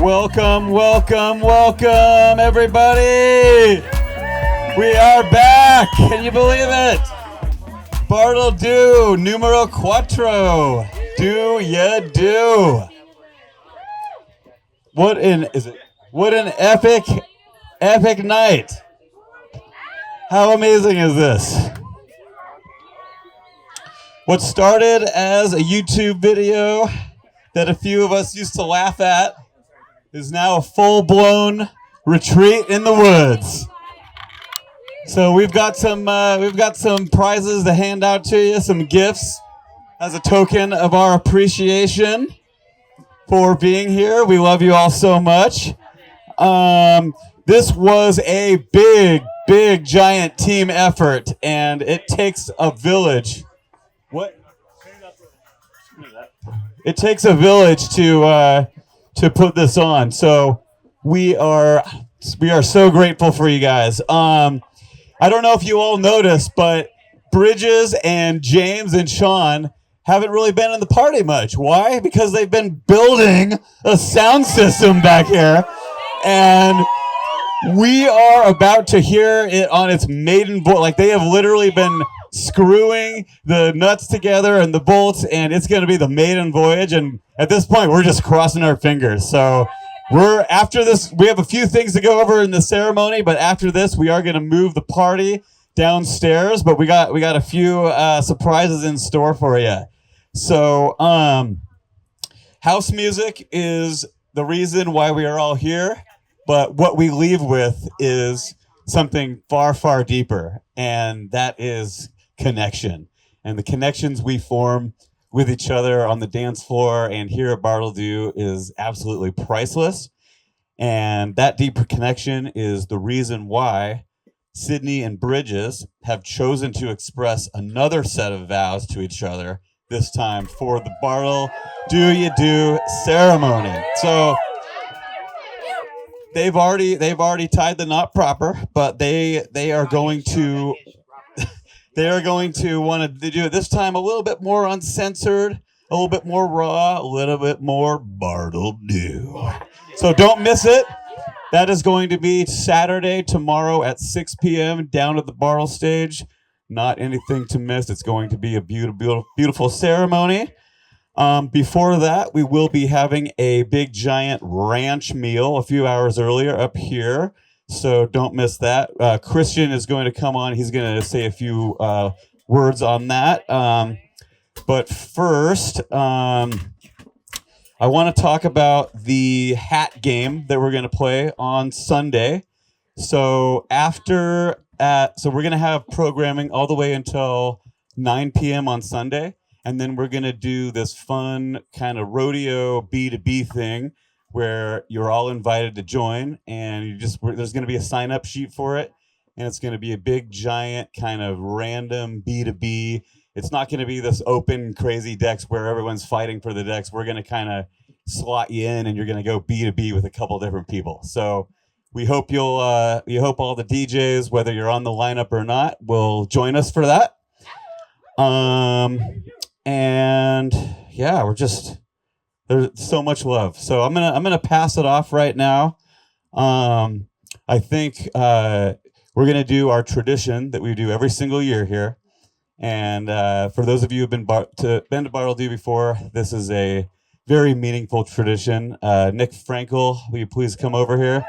Welcome, welcome, welcome, everybody. We are back. Can you believe it? Bartledoo, numero cuatro. Do ya do? What an epic night. How amazing is this? What started as a YouTube video that a few of us used to laugh at is now a full-blown retreat in the woods. So we've got some prizes to hand out to you, some gifts as a token of our appreciation for being here. We love you all so much. This was a big, giant team effort, and it takes a village. What? It takes a village to put this on. So we are so grateful for you guys. I don't know if you all noticed, but Bridges and James and Sean haven't really been in the party much. Why? Because they've been building a sound system back here, and we are about to hear it on its maiden voyage. Like, they have literally been screwing the nuts together and the bolts, and it's going to be the maiden voyage. And at this point, we're just crossing our fingers. So after this, we have a few things to go over in the ceremony, but after this, we are going to move the party downstairs. But we got a few surprises in store for you. So house music is the reason why we are all here, but what we leave with is something far, far deeper, and that is connection. And the connections we form with each other on the dance floor and here at Bartledoo is absolutely priceless. And that deeper connection is the reason why Sydney and Bridges have chosen to express another set of vows to each other, this time for the Bartledoo You Do ceremony. So they've already tied the knot proper, but they are going to want to do it this time a little bit more uncensored, a little bit more raw, a little bit more Bartledoo. So don't miss it. That is going to be Saturday, tomorrow at 6 p.m. down at the Bartle stage. Not anything to miss. It's going to be a beautiful, beautiful ceremony. Before that, we will be having a big, giant ranch meal a few hours earlier up here. So don't miss that. Christian is going to come on. He's going to say a few words on that. But first, I want to talk about the hat game that we're going to play on Sunday. So we're going to have programming all the way until 9 p.m. on Sunday. And then we're going to do this fun kind of rodeo B2B thing where you're all invited to join, and there's going to be a sign-up sheet for it, and it's going to be a big, giant kind of random B2B. It's not going to be this open, crazy decks where everyone's fighting for the decks. We're going to kind of slot you in, and you're going to go B2B with a couple different people. So we hope we hope all the DJs, whether you're on the lineup or not, will join us for that. And yeah, there's so much love. So I'm gonna pass it off right now. I think we're gonna do our tradition that we do every single year here. And for those of you who've been to Bartledoo before, this is a very meaningful tradition. Nick Frankel, will you please come over here?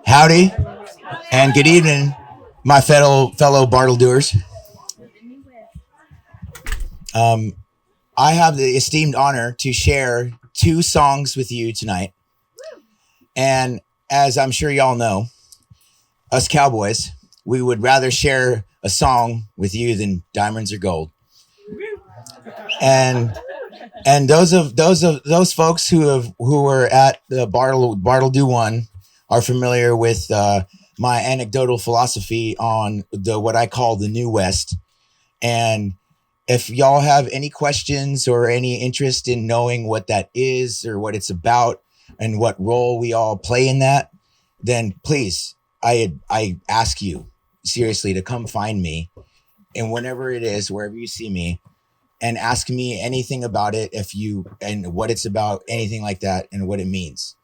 Howdy, and good evening, my fellow Bartledooers. I have the esteemed honor to share 2 songs with you tonight. And as I'm sure y'all know, us cowboys, we would rather share a song with you than diamonds or gold. And those folks who were at the Bartledoo one are familiar with my anecdotal philosophy on what I call the New West. And if y'all have any questions or any interest in knowing what that is or what it's about and what role we all play in that, then please, I ask you seriously to come find me, and whenever it is, wherever you see me, and ask me anything about it, and what it's about, anything like that, and what it means.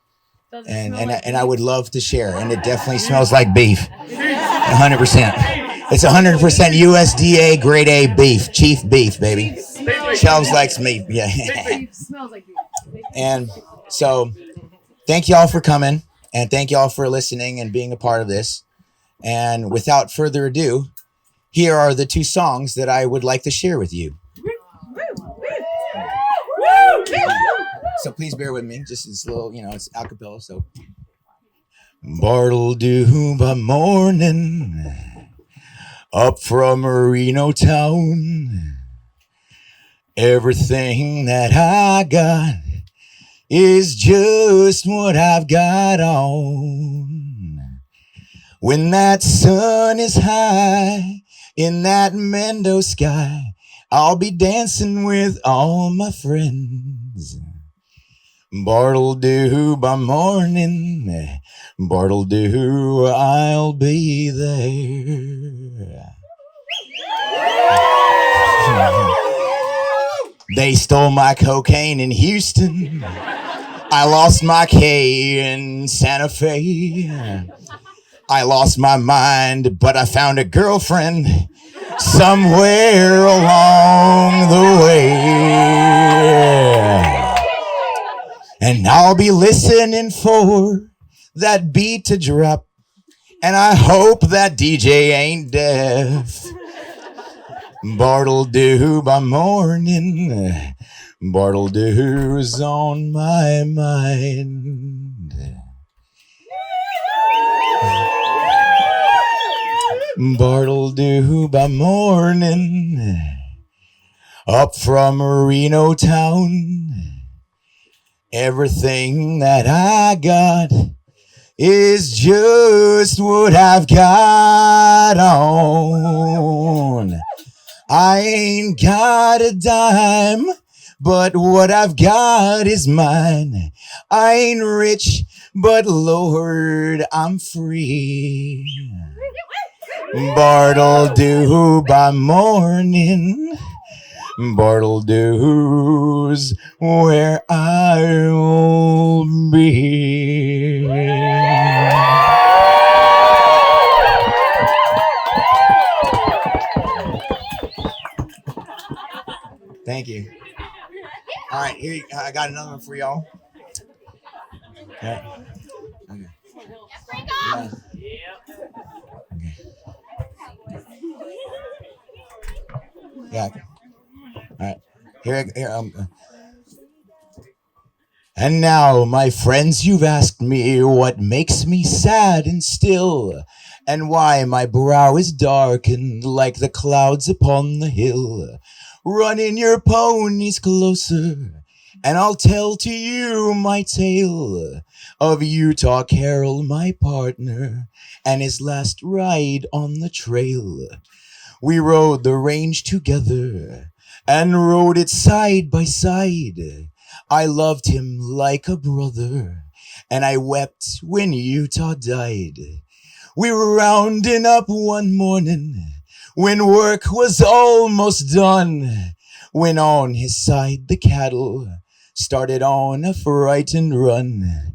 And I would love to share. And it definitely smells like beef, 100%. It's 100% USDA grade A beef, chief beef, baby. Smells like meat, yeah. Smells like beef. And so, thank y'all for coming, and thank y'all for listening and being a part of this. And without further ado, here are the 2 songs that I would like to share with you. So please bear with me. Just this little, it's a cappella. So, Bartledoo by morning, up from Merino town. Everything that I got is just what I've got on. When that sun is high in that meadow sky, I'll be dancing with all my friends. Bartledoo by morning, Bartledoo, I'll be there. They stole my cocaine in Houston. I lost my K in Santa Fe. I lost my mind, but I found a girlfriend somewhere along the way. And I'll be listening for that beat to drop, and I hope that DJ ain't deaf. Bartledoo by morning, Bartledoo's on my mind. Bartledoo by morning, up from Merino town. Everything that I got is just what I've got on. I ain't got a dime, but what I've got is mine. I ain't rich, but Lord, I'm free. Bartledoo by morning, Bartledoo's where I'll be. Thank you. All right, here I got another one for y'all. Okay. Okay. Yeah. All right. Here. And now, my friends, you've asked me what makes me sad and still, and why my brow is darkened like the clouds upon the hill. Run in your ponies closer, and I'll tell to you my tale of Utah Carroll, my partner, and his last ride on the trail. We rode the range together and rode it side by side. I loved him like a brother, and I wept when Utah died. We were rounding up one morning when work was almost done, when on his side the cattle started on a frightened run.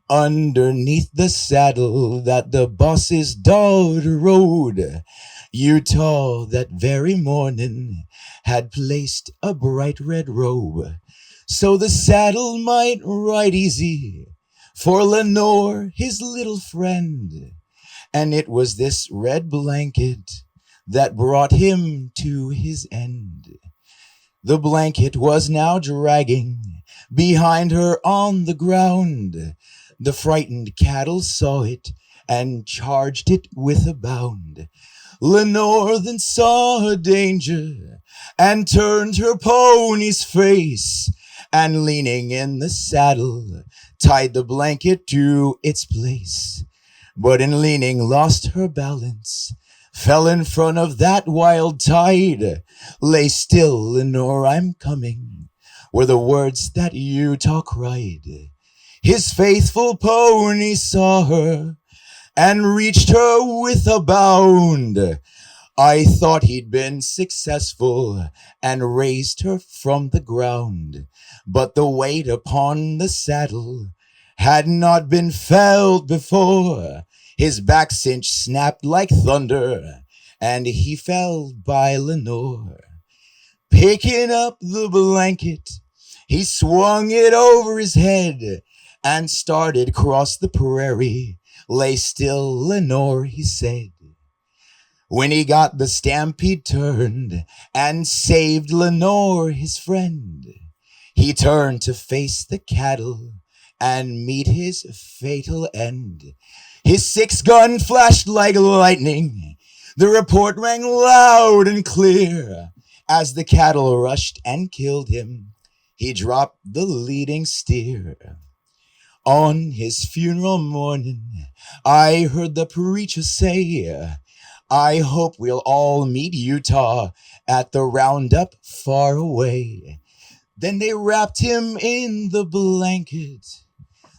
Underneath the saddle that the boss's daughter rode, Utah that very morning had placed a bright red robe, so the saddle might ride easy for Lenore, his little friend. And it was this red blanket that brought him to his end. The blanket was now dragging behind her on the ground. The frightened cattle saw it and charged it with a bound. Lenore then saw danger and turned her pony's face, and leaning in the saddle, tied the blanket to its place. But in leaning lost her balance, fell in front of that wild tide. Lay still, Lenore, I'm coming, were the words that Utah cried. His faithful pony saw her and reached her with a bound. I thought he'd been successful and raised her from the ground, but the weight upon the saddle had not been felt before. His back cinch snapped like thunder, and he fell by Lenore. Picking up the blanket, he swung it over his head and started across the prairie. Lay still, Lenore, he said. When he got the stampede turned and saved Lenore, his friend, he turned to face the cattle and meet his fatal end. His 6-gun flashed like lightning. The report rang loud and clear. As the cattle rushed and killed him, he dropped the leading steer. On his funeral morning, I heard the preacher say, I hope we'll all meet Utah at the roundup far away. Then they wrapped him in the blanket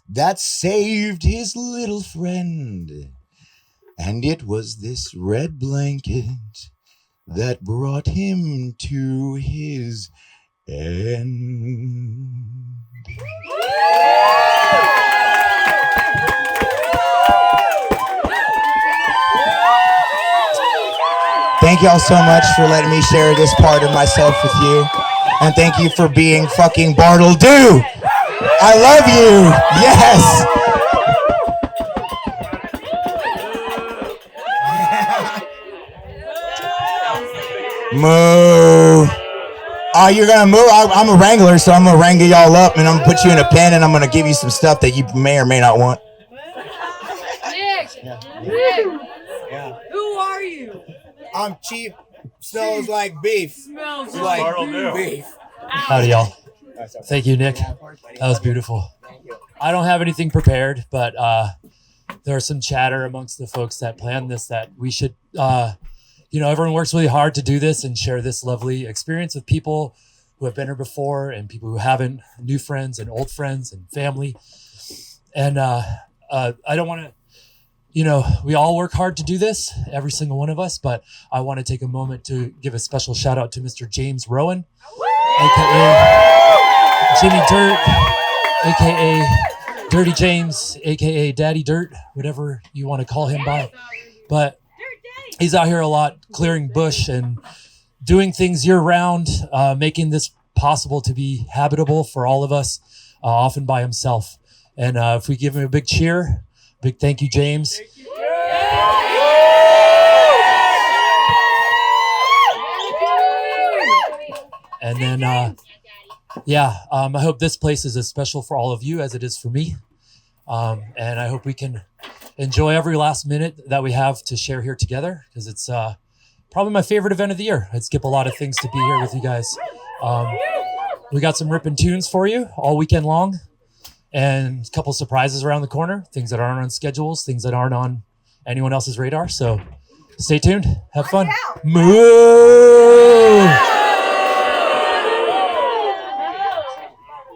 that saved his little friend. And it was this red blanket that brought him to his end. Thank y'all so much for letting me share this part of myself with you. And thank you for being fucking Bartledoo. I love you. Yes. Moo. Oh, you're gonna move? I'm a wrangler, so I'm gonna wrangle y'all up, and I'm gonna put you in a pen, and I'm gonna give you some stuff that you may or may not want. Nick, Nick, who are you? I'm cheap. Smells like beef. Smells like beef. Howdy, y'all. Thank you, Nick. That was beautiful. I don't have anything prepared, but there was some chatter amongst the folks that planned this that we should, everyone works really hard to do this and share this lovely experience with people who have been here before and people who haven't, new friends and old friends and family. And I don't want to, we all work hard to do this, every single one of us, but I want to take a moment to give a special shout out to Mr. James Rowan, aka Jimmy Dirt, aka Dirty James, aka Daddy Dirt, whatever you want to call him by. But he's out here a lot, clearing bush and doing things year round, making this possible to be habitable for all of us, often by himself. And if we give him a big cheer, big thank you, James. And then, I hope this place is as special for all of you as it is for me. And I hope we can enjoy every last minute that we have to share here together, because it's probably my favorite event of the year. I'd skip a lot of things to be here with you guys. We got some ripping tunes for you all weekend long, and a couple surprises around the corner, things that aren't on schedules, things that aren't on anyone else's radar. So stay tuned, have fun. Moo!